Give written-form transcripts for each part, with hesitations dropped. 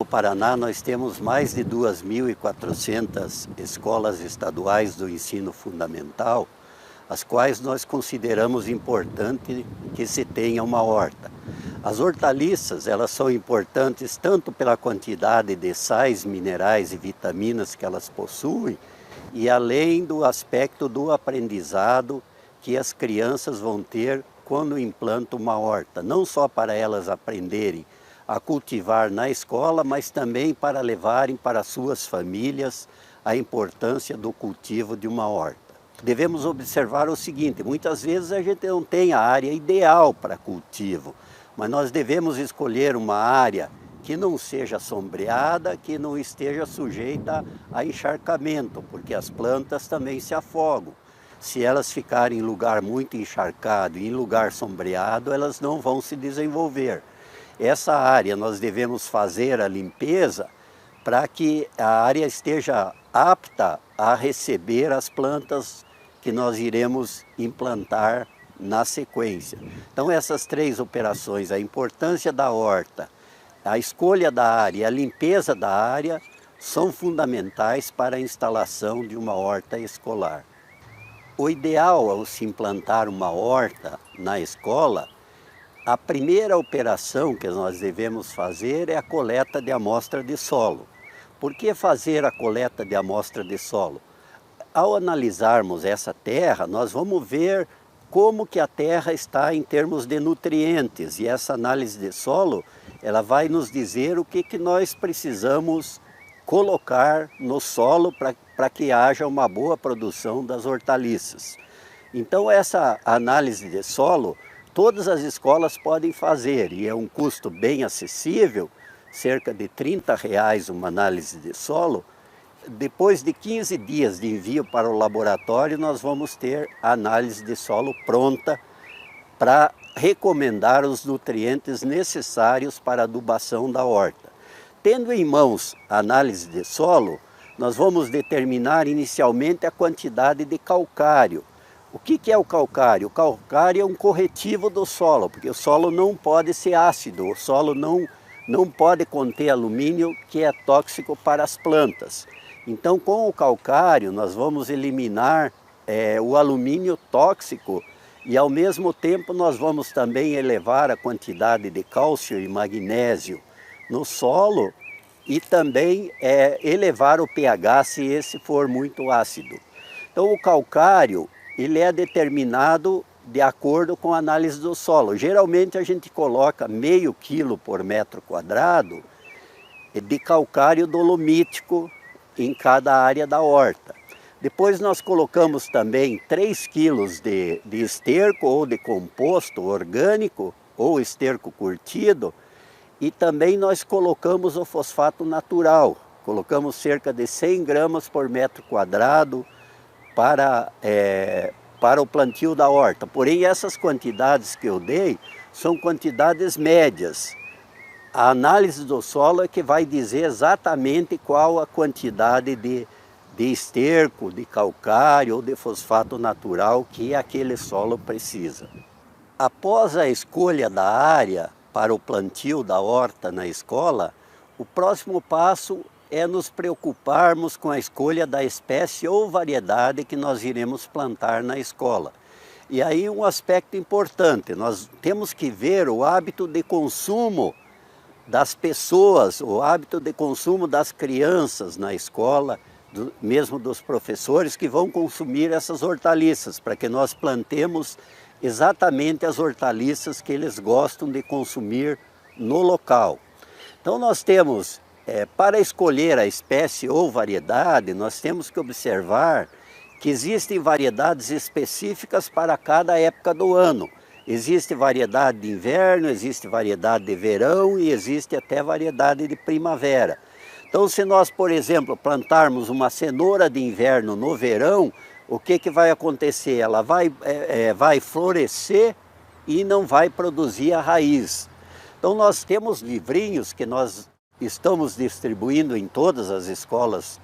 Paraná nós temos mais de 2.400 escolas estaduais do ensino fundamental, as quais nós consideramos importante que se tenha uma horta. As hortaliças, elas são importantes tanto pela quantidade de sais, minerais e vitaminas que elas possuem, e além do aspecto do aprendizado que as crianças vão ter quando implantam uma horta, não só para elas aprenderem a cultivar na escola, mas também para levarem para suas famílias a importância do cultivo de uma horta. Devemos observar o seguinte: muitas vezes a gente não tem a área ideal para cultivo, mas nós devemos escolher uma área que não seja sombreada, que não esteja sujeita a encharcamento, porque as plantas também se afogam. Se elas ficarem em lugar muito encharcado e em lugar sombreado, elas não vão se desenvolver. Essa área nós devemos fazer a limpeza para que a área esteja apta a receber as plantas que nós iremos implantar na sequência. Então essas três operações, a importância da horta, a escolha da área e a limpeza da área, são fundamentais para a instalação de uma horta escolar. O ideal ao se implantar uma horta na escola, a primeira operação que nós devemos fazer é a coleta de amostra de solo. Por que fazer a coleta de amostra de solo? Ao analisarmos essa terra, nós vamos ver como que a terra está em termos de nutrientes, e essa análise de solo, ela vai nos dizer o que nós precisamos colocar no solo para que haja uma boa produção das hortaliças. Então essa análise de solo, todas as escolas podem fazer, e é um custo bem acessível, cerca de R$30 uma análise de solo. Depois de 15 dias de envio para o laboratório, nós vamos ter a análise de solo pronta para recomendar os nutrientes necessários para a adubação da horta. Tendo em mãos a análise de solo, nós vamos determinar inicialmente a quantidade de calcário. O que é o calcário? O calcário é um corretivo do solo, porque o solo não pode ser ácido, o solo não pode conter alumínio, que é tóxico para as plantas. Então, com o calcário, nós vamos eliminar o alumínio tóxico e, ao mesmo tempo, nós vamos também elevar a quantidade de cálcio e magnésio no solo e também elevar o pH se esse for muito ácido. Então, o calcário, ele é determinado de acordo com a análise do solo. Geralmente, a gente coloca meio quilo por metro quadrado de calcário dolomítico em cada área da horta. Depois nós colocamos também 3 quilos de esterco ou de composto orgânico ou esterco curtido, e também nós colocamos o fosfato natural. Colocamos cerca de 100 gramas por metro quadrado para o plantio da horta. Porém, essas quantidades que eu dei são quantidades médias. A análise do solo é que vai dizer exatamente qual a quantidade de esterco, de calcário ou de fosfato natural que aquele solo precisa. Após a escolha da área para o plantio da horta na escola, o próximo passo é nos preocuparmos com a escolha da espécie ou variedade que nós iremos plantar na escola. E aí um aspecto importante, nós temos que ver o hábito de consumo das pessoas, o hábito de consumo das crianças na escola, mesmo dos professores que vão consumir essas hortaliças, para que nós plantemos exatamente as hortaliças que eles gostam de consumir no local. Então nós temos, para escolher a espécie ou variedade, nós temos que observar que existem variedades específicas para cada época do ano. Existe variedade de inverno, existe variedade de verão e existe até variedade de primavera. Então, se nós, por exemplo, plantarmos uma cenoura de inverno no verão, o que vai acontecer? Ela vai florescer e não vai produzir a raiz. Então, nós temos livrinhos que nós estamos distribuindo em todas as escolas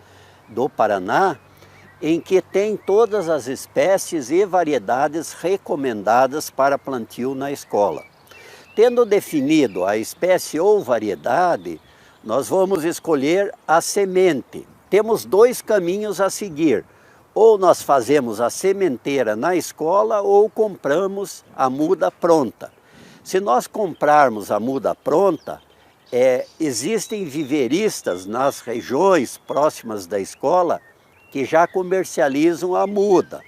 do Paraná, em que tem todas as espécies e variedades recomendadas para plantio na escola. Tendo definido a espécie ou variedade, nós vamos escolher a semente. Temos dois caminhos a seguir. Ou nós fazemos a sementeira na escola ou compramos a muda pronta. Se nós comprarmos a muda pronta, existem viveristas nas regiões próximas da escola que já comercializam a muda.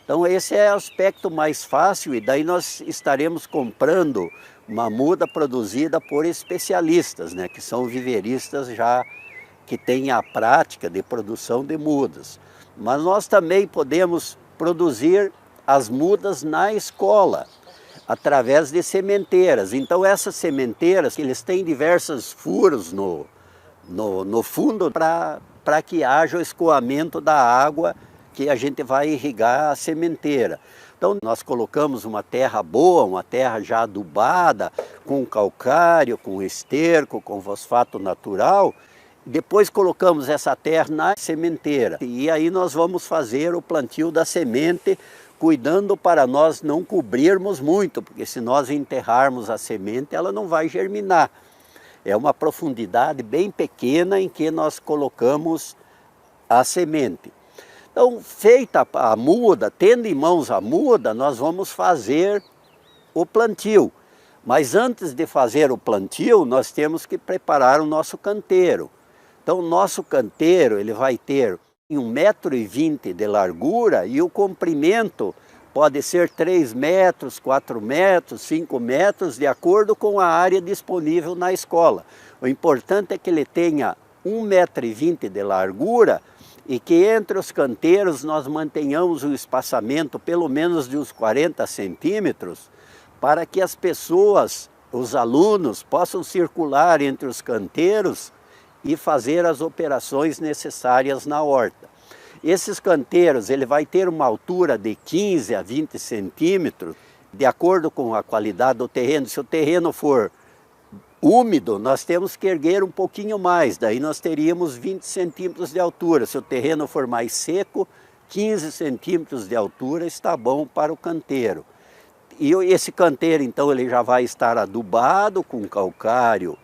Então esse é o aspecto mais fácil e daí nós estaremos comprando uma muda produzida por especialistas, né, que são viveristas já que têm a prática de produção de mudas. Mas nós também podemos produzir as mudas na escola, através de sementeiras. Então essas sementeiras, eles têm diversos furos no fundo para que haja o escoamento da água que a gente vai irrigar a sementeira. Então nós colocamos uma terra boa, uma terra já adubada, com calcário, com esterco, com fosfato natural. Depois colocamos essa terra na sementeira e aí nós vamos fazer o plantio da semente, cuidando para nós não cobrirmos muito, porque se nós enterrarmos a semente, ela não vai germinar. É uma profundidade bem pequena em que nós colocamos a semente. Então, feita a muda, tendo em mãos a muda, nós vamos fazer o plantio. Mas antes de fazer o plantio, nós temos que preparar o nosso canteiro. Então, o nosso canteiro ele vai ter 1,20 m de largura e o comprimento pode ser 3 metros, 4 metros, 5 metros, de acordo com a área disponível na escola. O importante é que ele tenha 1,20 m de largura e que entre os canteiros nós mantenhamos um espaçamento pelo menos de uns 40 centímetros para que as pessoas, os alunos, possam circular entre os canteiros e fazer as operações necessárias na horta. Esses canteiros, ele vai ter uma altura de 15 a 20 centímetros, de acordo com a qualidade do terreno. Se o terreno for úmido, nós temos que erguer um pouquinho mais, daí nós teríamos 20 centímetros de altura. Se o terreno for mais seco, 15 centímetros de altura está bom para o canteiro. E esse canteiro, então, ele já vai estar adubado com calcário,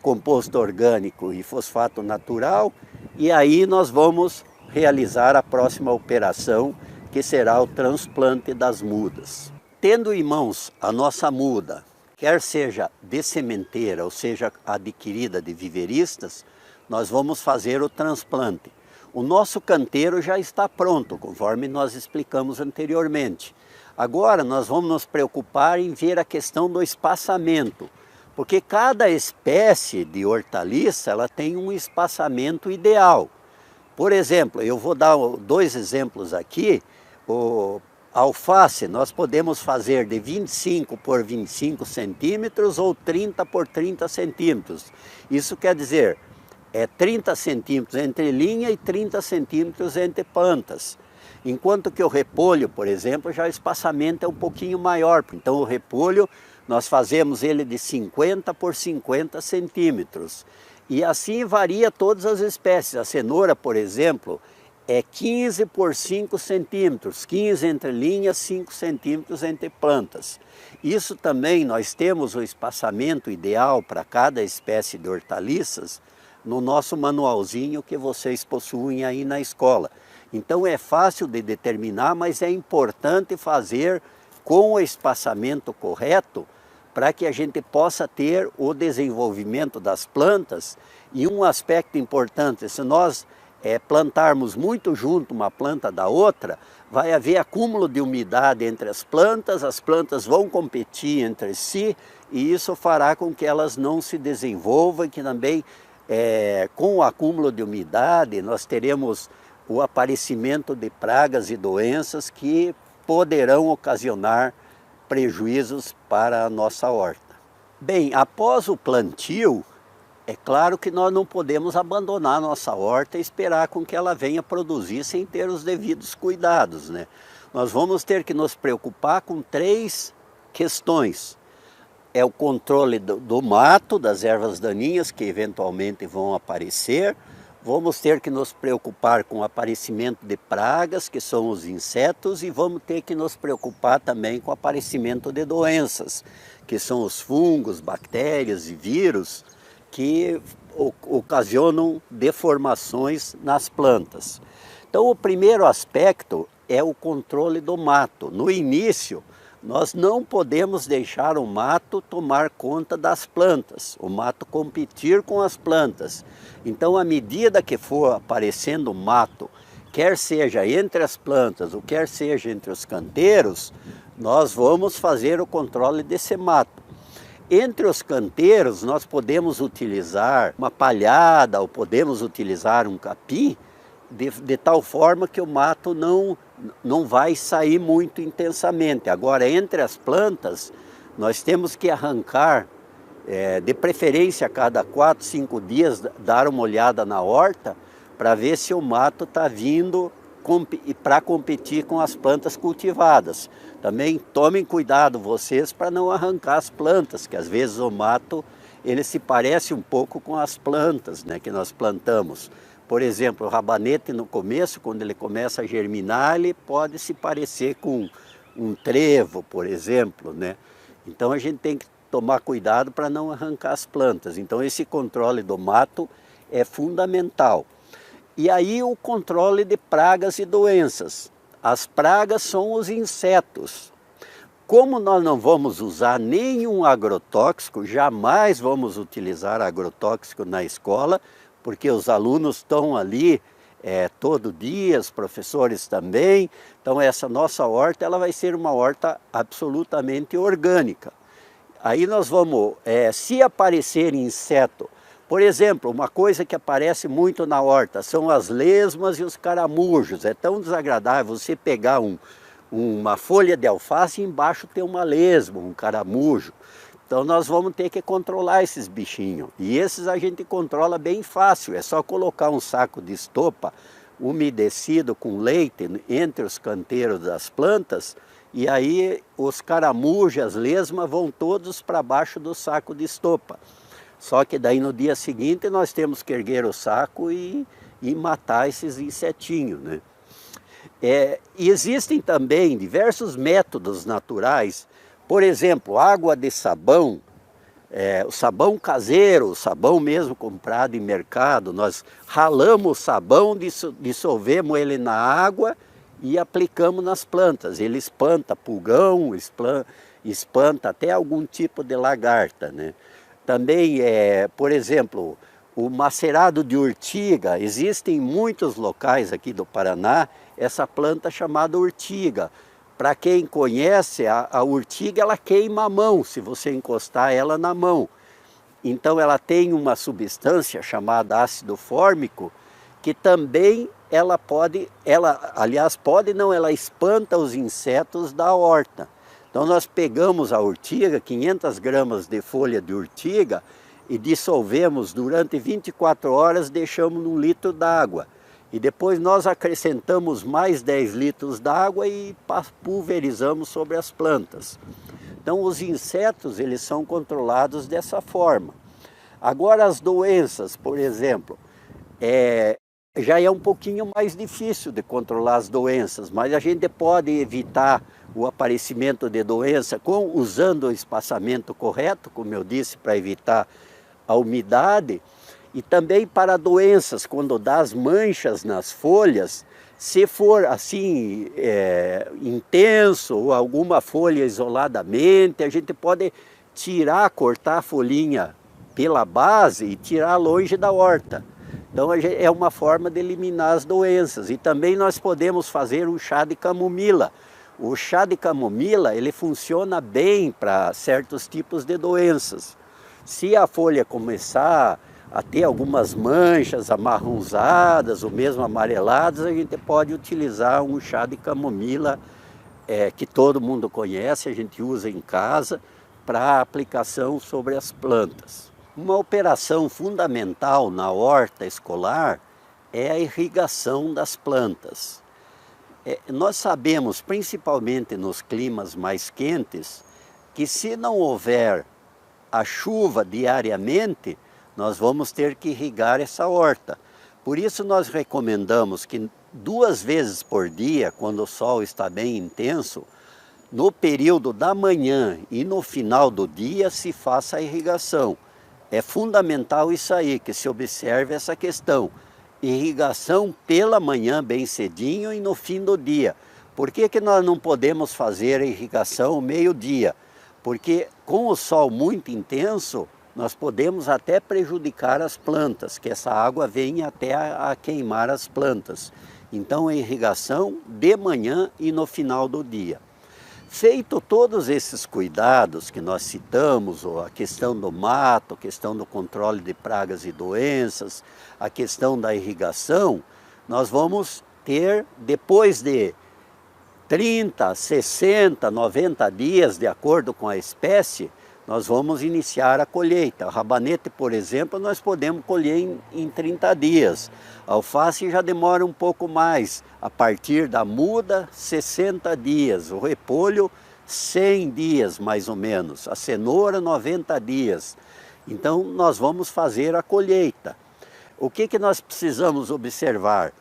composto orgânico e fosfato natural, e aí nós vamos realizar a próxima operação, que será o transplante das mudas. Tendo em mãos a nossa muda, quer seja de sementeira ou seja adquirida de viveristas, nós vamos fazer o transplante. O nosso canteiro já está pronto, conforme nós explicamos anteriormente. Agora nós vamos nos preocupar em ver a questão do espaçamento, porque cada espécie de hortaliça ela tem um espaçamento ideal. Por exemplo, eu vou dar dois exemplos aqui. A alface nós podemos fazer de 25 por 25 centímetros ou 30 por 30 centímetros. Isso quer dizer, 30 centímetros entre linha e 30 centímetros entre plantas. Enquanto que o repolho, por exemplo, já o espaçamento é um pouquinho maior. Então o repolho nós fazemos ele de 50 por 50 centímetros. E assim varia todas as espécies. A cenoura, por exemplo, é 15 por 5 centímetros, 15 entre linhas, 5 centímetros entre plantas. Isso também nós temos o espaçamento ideal para cada espécie de hortaliças no nosso manualzinho que vocês possuem aí na escola. Então é fácil de determinar, mas é importante fazer com o espaçamento correto para que a gente possa ter o desenvolvimento das plantas. E um aspecto importante, se nós plantarmos muito junto uma planta da outra, vai haver acúmulo de umidade entre as plantas vão competir entre si e isso fará com que elas não se desenvolvam e que também com o acúmulo de umidade nós teremos o aparecimento de pragas e doenças que poderão ocasionar prejuízos para a nossa horta. Bem, após o plantio, é claro que nós não podemos abandonar a nossa horta e esperar com que ela venha produzir sem ter os devidos cuidados, né? Nós vamos ter que nos preocupar com 3 questões. É o controle do mato, das ervas daninhas que eventualmente vão aparecer. Vamos ter que nos preocupar com o aparecimento de pragas, que são os insetos, e vamos ter que nos preocupar também com o aparecimento de doenças, que são os fungos, bactérias e vírus, que ocasionam deformações nas plantas. Então, o primeiro aspecto é o controle do mato. No início, nós não podemos deixar o mato tomar conta das plantas, o mato competir com as plantas. Então, à medida que for aparecendo mato, quer seja entre as plantas ou quer seja entre os canteiros, nós vamos fazer o controle desse mato. Entre os canteiros, nós podemos utilizar uma palhada ou podemos utilizar um capim, de tal forma que o mato não vai sair muito intensamente. Agora, entre as plantas, nós temos que arrancar, de preferência a cada 4, 5 dias, dar uma olhada na horta, para ver se o mato está vindo para competir com as plantas cultivadas. Também tomem cuidado vocês para não arrancar as plantas, que às vezes o mato ele se parece um pouco com as plantas, né, que nós plantamos. Por exemplo, o rabanete no começo, quando ele começa a germinar, ele pode se parecer com um trevo, por exemplo, né? Então a gente tem que tomar cuidado para não arrancar as plantas. Então esse controle do mato é fundamental. E aí o controle de pragas e doenças. As pragas são os insetos. Como nós não vamos usar nenhum agrotóxico, jamais vamos utilizar agrotóxico na escola, porque os alunos estão ali todo dia, os professores também. Então essa nossa horta ela vai ser uma horta absolutamente orgânica. Aí nós vamos, se aparecer inseto, por exemplo, uma coisa que aparece muito na horta são as lesmas e os caramujos. É tão desagradável você pegar uma folha de alface e embaixo ter uma lesma, um caramujo. Então nós vamos ter que controlar esses bichinhos. E esses a gente controla bem fácil. É só colocar um saco de estopa umedecido com leite entre os canteiros das plantas. E aí os caramujos, as lesmas vão todos para baixo do saco de estopa. Só que daí no dia seguinte nós temos que erguer o saco e matar esses insetinhos, né? E existem também diversos métodos naturais, por exemplo, água de sabão, o sabão caseiro, o sabão mesmo comprado em mercado, nós ralamos o sabão, dissolvemos ele na água e aplicamos nas plantas. Ele espanta pulgão, espanta até algum tipo de lagarta, né? Também, por exemplo, o macerado de urtiga, existe em muitos locais aqui do Paraná essa planta chamada urtiga. Para quem conhece, a urtiga ela queima a mão, se você encostar ela na mão. Então ela tem uma substância chamada ácido fórmico, que também ela espanta os insetos da horta. Então nós pegamos a urtiga, 500 gramas de folha de urtiga, e dissolvemos durante 24 horas, deixamos num litro d'água. E depois nós acrescentamos mais 10 litros d'água e pulverizamos sobre as plantas. Então os insetos eles são controlados dessa forma. Agora as doenças, por exemplo, já é um pouquinho mais difícil de controlar as doenças, mas a gente pode evitar o aparecimento de doença usando o espaçamento correto, como eu disse, para evitar a umidade. E também para doenças, quando dá as manchas nas folhas, se for assim intenso ou alguma folha isoladamente, a gente pode cortar a folhinha pela base e tirar longe da horta. Então é uma forma de eliminar as doenças. E também nós podemos fazer um chá de camomila. O chá de camomila ele funciona bem para certos tipos de doenças. Se a folha começar a ter algumas manchas amarronzadas ou mesmo amareladas, a gente pode utilizar um chá de camomila que todo mundo conhece, a gente usa em casa para aplicação sobre as plantas. Uma operação fundamental na horta escolar é a irrigação das plantas. Nós sabemos, principalmente nos climas mais quentes, que se não houver a chuva diariamente, nós vamos ter que irrigar essa horta. Por isso nós recomendamos que 2 vezes por dia, quando o sol está bem intenso, no período da manhã e no final do dia se faça a irrigação. é fundamental isso aí, que se observe essa questão. Irrigação pela manhã bem cedinho e no fim do dia. Por que que nós não podemos fazer a irrigação ao meio-dia? Porque com o sol muito intenso, nós podemos até prejudicar as plantas, que essa água vem até a queimar as plantas. Então a irrigação de manhã e no final do dia. Feito todos esses cuidados que nós citamos, a questão do mato, a questão do controle de pragas e doenças, a questão da irrigação, nós vamos ter, depois de 30, 60, 90 dias, de acordo com a espécie, nós vamos iniciar a colheita. O rabanete, por exemplo, nós podemos colher em 30 dias. A alface já demora um pouco mais, a partir da muda, 60 dias. O repolho, 100 dias mais ou menos. A cenoura, 90 dias. Então, nós vamos fazer a colheita. O que nós precisamos observar?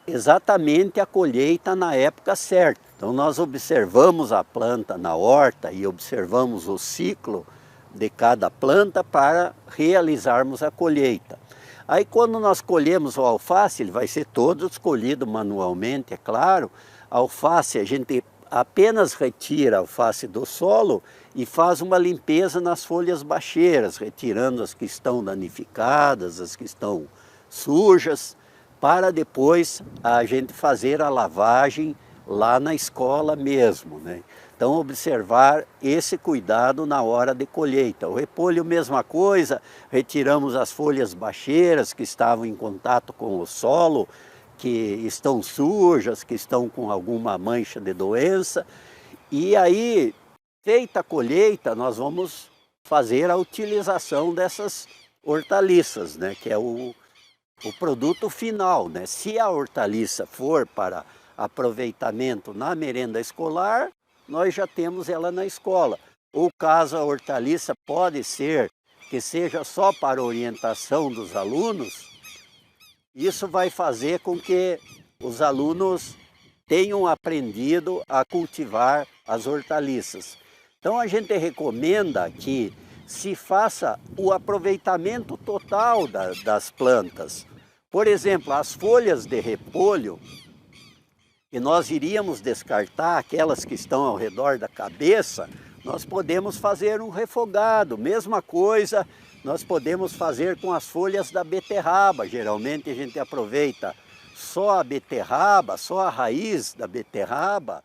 Exatamente a colheita na época certa. Então nós observamos a planta na horta e observamos o ciclo de cada planta para realizarmos a colheita. Aí quando nós colhemos o alface, ele vai ser todo escolhido manualmente, é claro. A alface, a gente apenas retira a alface do solo e faz uma limpeza nas folhas baixeiras, retirando as que estão danificadas, as que estão sujas, para depois a gente fazer a lavagem lá na escola mesmo, né? Então observar esse cuidado na hora de colheita. O repolho, mesma coisa, retiramos as folhas baixeiras que estavam em contato com o solo, que estão sujas, que estão com alguma mancha de doença. E aí, feita a colheita, nós vamos fazer a utilização dessas hortaliças, né? Que é o produto final, né? Se a hortaliça for para aproveitamento na merenda escolar, nós já temos ela na escola. Ou caso a hortaliça pode ser que seja só para orientação dos alunos, isso vai fazer com que os alunos tenham aprendido a cultivar as hortaliças. Então a gente recomenda que se faça o aproveitamento total das plantas. Por exemplo, as folhas de repolho, que nós iríamos descartar, aquelas que estão ao redor da cabeça, nós podemos fazer um refogado. Mesma coisa, nós podemos fazer com as folhas da beterraba. Geralmente a gente aproveita só a beterraba, só a raiz da beterraba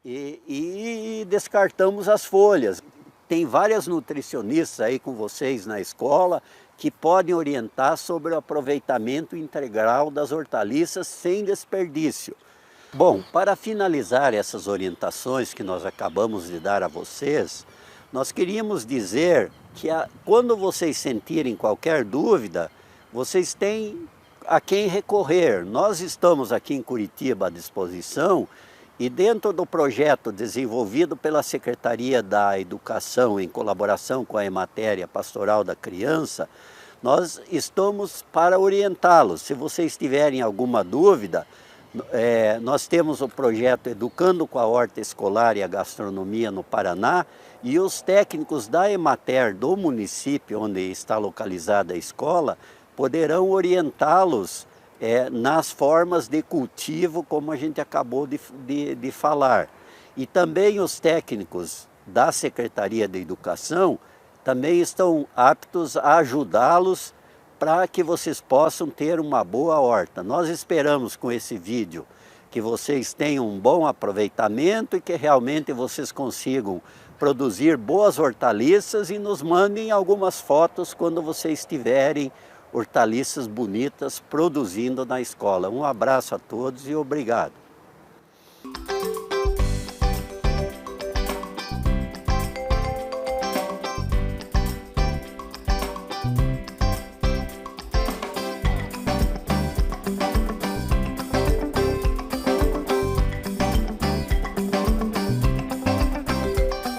e descartamos as folhas. Tem várias nutricionistas aí com vocês na escola que podem orientar sobre o aproveitamento integral das hortaliças sem desperdício. Bom, para finalizar essas orientações que nós acabamos de dar a vocês, nós queríamos dizer que quando vocês sentirem qualquer dúvida, vocês têm a quem recorrer. Nós estamos aqui em Curitiba à disposição. E dentro do projeto desenvolvido pela Secretaria da Educação, em colaboração com a Emater, a Pastoral da Criança, nós estamos para orientá-los. Se vocês tiverem alguma dúvida, nós temos o projeto Educando com a Horta Escolar e a Gastronomia no Paraná, e os técnicos da Emater do município onde está localizada a escola poderão orientá-los nas formas de cultivo, como a gente acabou de falar. E também os técnicos da Secretaria de Educação também estão aptos a ajudá-los para que vocês possam ter uma boa horta. Nós esperamos com esse vídeo que vocês tenham um bom aproveitamento e que realmente vocês consigam produzir boas hortaliças e nos mandem algumas fotos quando vocês tiverem hortaliças bonitas produzindo na escola. Um abraço a todos e obrigado.